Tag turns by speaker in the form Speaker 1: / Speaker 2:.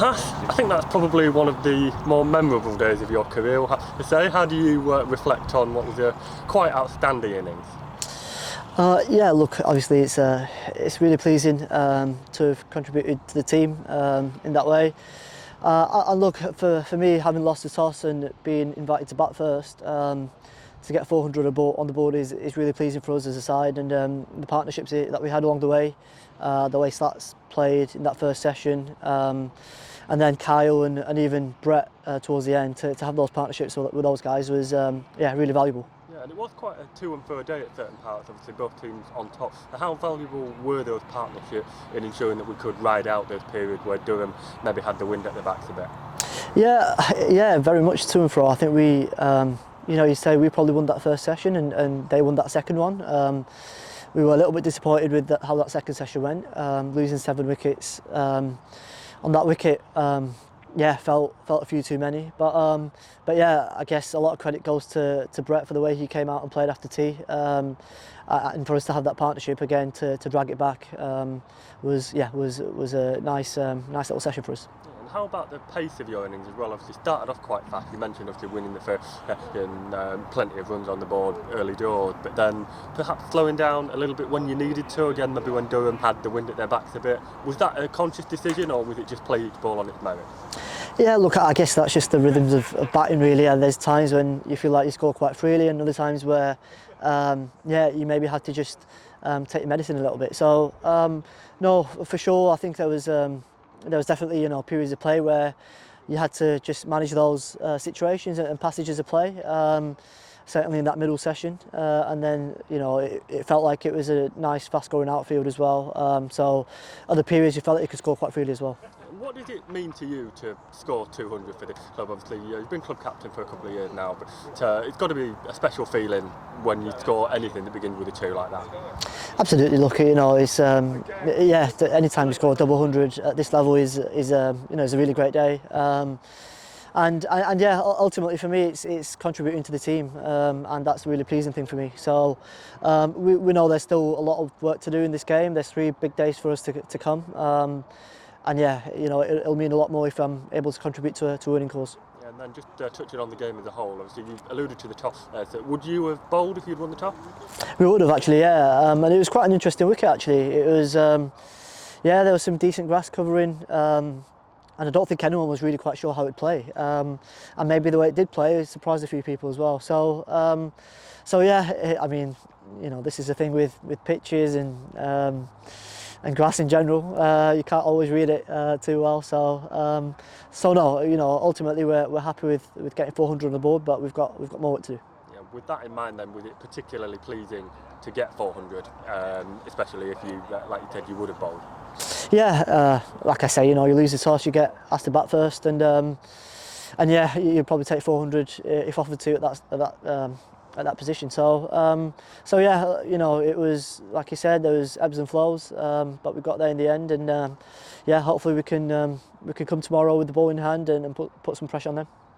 Speaker 1: I think that's probably one of the more memorable days of your career, I'll have to say. How do you reflect on what was a quite outstanding innings?
Speaker 2: Yeah, look, obviously it's really pleasing to have contributed to the team in that way. And look, for me, having lost the toss and being invited to bat first, to get 400 on the board is really pleasing for us as a side, and the partnerships that we had along the way Slats played in that first session, and then Kyle and even Brett towards the end, to have those partnerships with those guys was really valuable.
Speaker 1: Yeah, and it was quite a to and fro day at certain parts, obviously both teams on top. How valuable were those partnerships in ensuring that we could ride out those periods where Durham maybe had the wind at their backs a bit?
Speaker 2: Yeah, very much to and fro. I think we, you say we probably won that first session and they won that second one. We were a little bit disappointed with how that second session went, losing 7 wickets on that wicket. Felt a few too many, but yeah, I guess a lot of credit goes to Brett for the way he came out and played after tea, and for us to have that partnership again to drag it back was a nice little session for us.
Speaker 1: And how about the pace of your innings as well? Obviously started off quite fast. You mentioned obviously winning the first and plenty of runs on the board early doors, but then perhaps slowing down a little bit when you needed to, again maybe when Durham had the wind at their backs a bit. Was that a conscious decision, or was it just play each ball on its merit?
Speaker 2: Yeah, look, I guess that's just the rhythms of batting really, and there's times when you feel like you score quite freely and other times where you maybe had to just take your medicine a little bit. So no, for sure, I think there was definitely periods of play where you had to just manage those situations and passages of play, certainly in that middle session, and then it felt like it was a nice fast scoring outfield as well, so other periods you felt like you could score quite freely as well.
Speaker 1: What does it mean to you to score 200 for the club? Obviously, you've been club captain for a couple of years now, but it's got to be a special feeling when you score anything that begins with a 2 like that.
Speaker 2: Absolutely. Look, it's any time you score a double 100 at this level is a really great day. And ultimately for me, it's contributing to the team, and that's a really pleasing thing for me. So we know there's still a lot of work to do in this game. There's 3 big days for us to come. And it'll mean a lot more if I'm able to contribute to a winning cause.
Speaker 1: Yeah, and then just touching on the game as a whole, obviously you alluded to the toss. So would you have bowled if you'd won the toss?
Speaker 2: We would have actually, yeah. And it was quite an interesting wicket actually. It was, there was some decent grass covering, and I don't think anyone was really quite sure how it'd play. And maybe the way it did play surprised a few people as well. So I mean, this is the thing with pitches and grass in general, you can't always read it too well. So no, ultimately we're happy with getting 400 on the board, but we've got more work to do.
Speaker 1: Yeah, with that in mind, then, was it particularly pleasing to get 400, especially if you, like you said, you would have bowled?
Speaker 2: Yeah, like I say, you you lose the toss, you get asked to bat first, and yeah, you'd probably take 400 if offered to at that position. So yeah, it was like you said, there was ebbs and flows, but we got there in the end, and hopefully we can come tomorrow with the ball in hand and put some pressure on them.